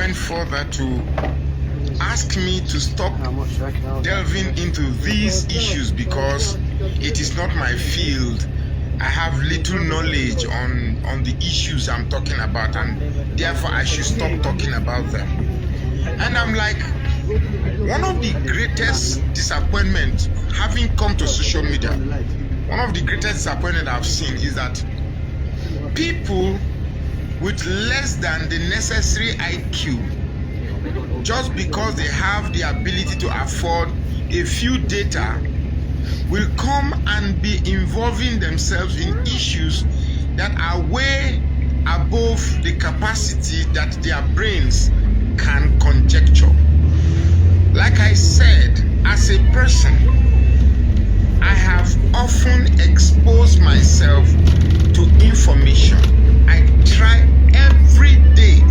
went further to ask me to stop delving into these issues because it is not my field. I have little knowledge on the issues I'm talking about, and therefore I should stop talking about them. And I'm like, one of the greatest disappointments having come to social media, one of the greatest disappointments I've seen is that people with less than the necessary IQ, just because they have the ability to afford a few data, will come and be involving themselves in issues that are way above the capacity that their brains can conjecture. Like I said, as a person, I have often exposed myself to information. I try every day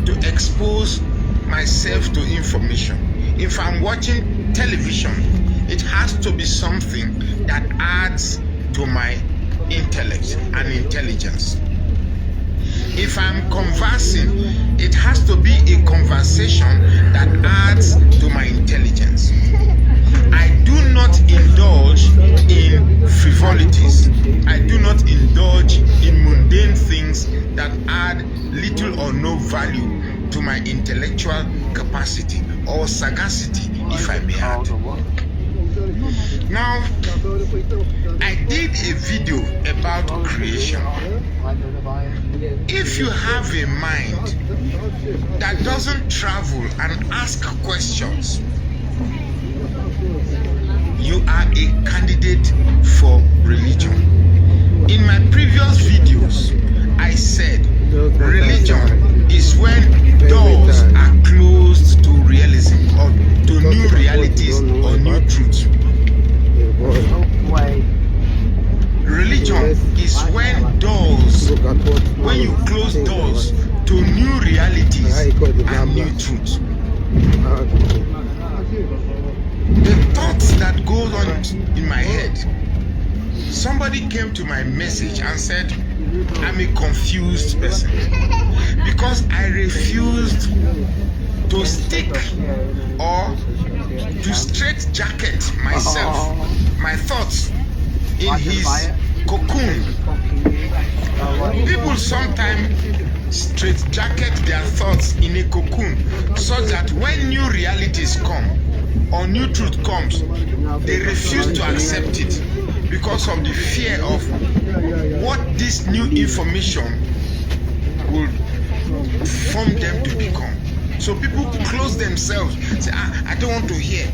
to expose myself to information. If I'm watching television, it has to be something that adds to my intellect and intelligence. If I'm conversing, it has to be a conversation that adds to my intelligence. I do not indulge in frivolities. I do not indulge in mundane things that add little or no value to my intellectual capacity or sagacity, if I may add. Now, I did a video about creation. If you have a mind that doesn't travel and ask questions, you are a candidate for religion. In my previous videos, I said religion is when doors are closed to realism or to new realities or new truths. Religion is when you close doors to new realities and new truths. The thoughts that goes on in my head, somebody came to my message and said, I'm a confused person because I refused to stick or to straitjacket myself, my thoughts in his cocoon. People sometimes straitjacket their thoughts in a cocoon so that when new realities come or new truth comes, they refuse to accept it because of the fear of what this new information will form them to become. So people close themselves, say, I don't want to hear,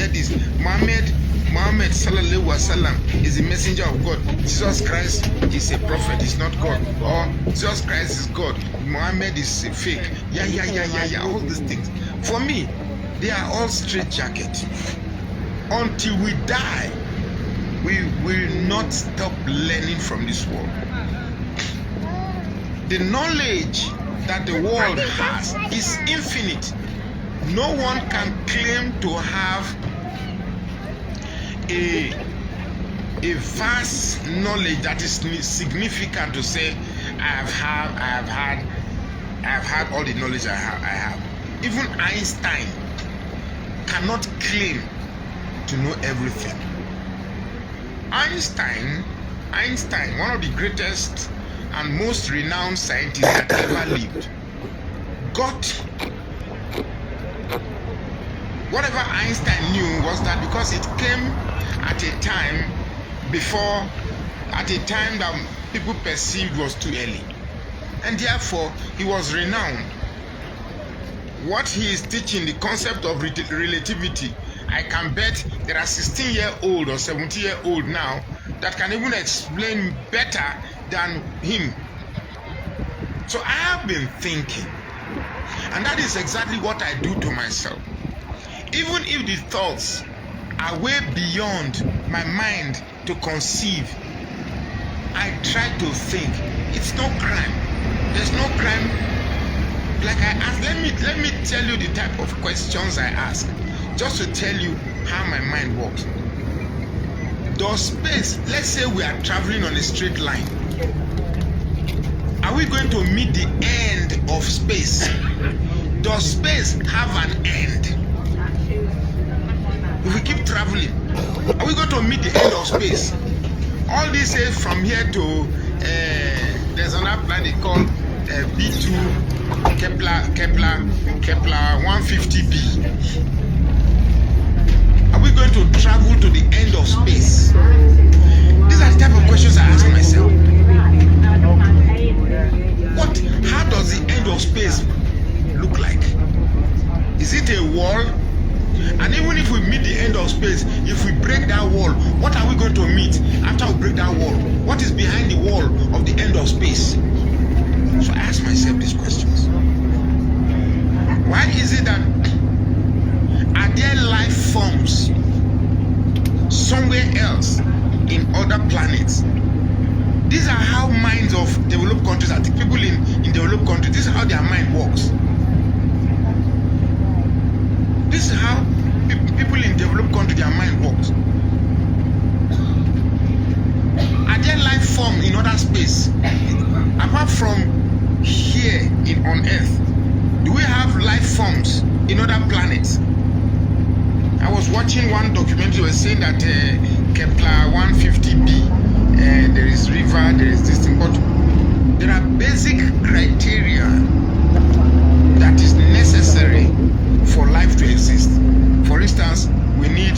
this. Muhammad sallallahu alaihi wasallam is a messenger of God. Jesus Christ is a prophet, is not God. Or Jesus Christ is God. Muhammad is a fake. Yeah, all these things. For me, they are all straitjacket. Until we die, we will not stop learning from this world. The knowledge that the world has is infinite. No one can claim to have a vast knowledge that is significant to say I have had all the knowledge I have. Even Einstein cannot claim to know everything. Einstein, one of the greatest and most renowned scientists that ever lived, got whatever Einstein knew was that because it came at a time that people perceived was too early, and therefore he was renowned. What he is teaching, the concept of relativity, I can bet there are 16-year-old or 17-year-old now that can even explain better than him. So I have been thinking, and that is exactly what I do to myself. Even if the thoughts are way beyond my mind to conceive, I try to think. It's no crime. There's no crime. Like I ask, let me tell you the type of questions I ask, just to tell you how my mind works. Does space, let's say we are traveling on a straight line. Are we going to meet the end of space? Does space have an end? If we keep traveling, are we going to meet the end of space? All this says from here to there's another planet called B2 Kepler 150b. Are we going to travel to the end of space? These are the type of questions I ask myself. How does the end of space look like? Is it a wall? And even if we meet the end of space, if we break that wall, what are we going to meet after we break that wall? What is behind the wall of the end of space? So I ask myself these questions. Why is it that are there life forms somewhere else in other planets? These are how minds of developed countries, I think people in developed countries, this is how their mind works. This is how people in developed countries, their mind works. Are there life forms in other space? Apart from here on Earth, do we have life forms in other planets? I was watching one documentary, was saying that Kepler 150b, there is river, there is this thing, but there are basic criteria that is necessary for life to exist. For instance, we need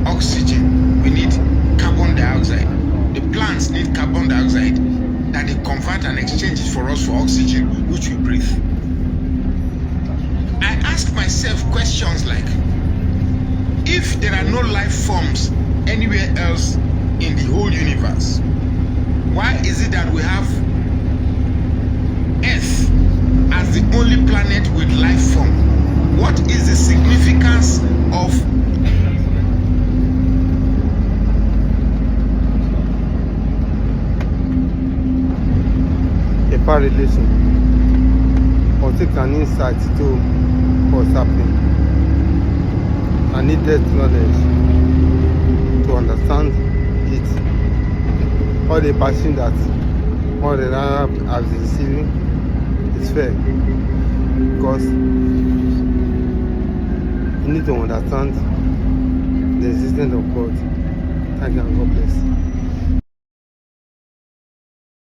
oxygen, we need carbon dioxide. The plants need carbon dioxide that they convert and exchange it for us for oxygen, which we breathe. I ask myself questions like, if there are no life forms anywhere else in the whole universe, why is it that we have Earth as the only planet with life form? What is the significance of a parallelation or take an insight to what's happening? I needed knowledge to understand it. All the passion that all the Arab are receiving is fair, because you need to understand the existence of God. Thank you and God bless.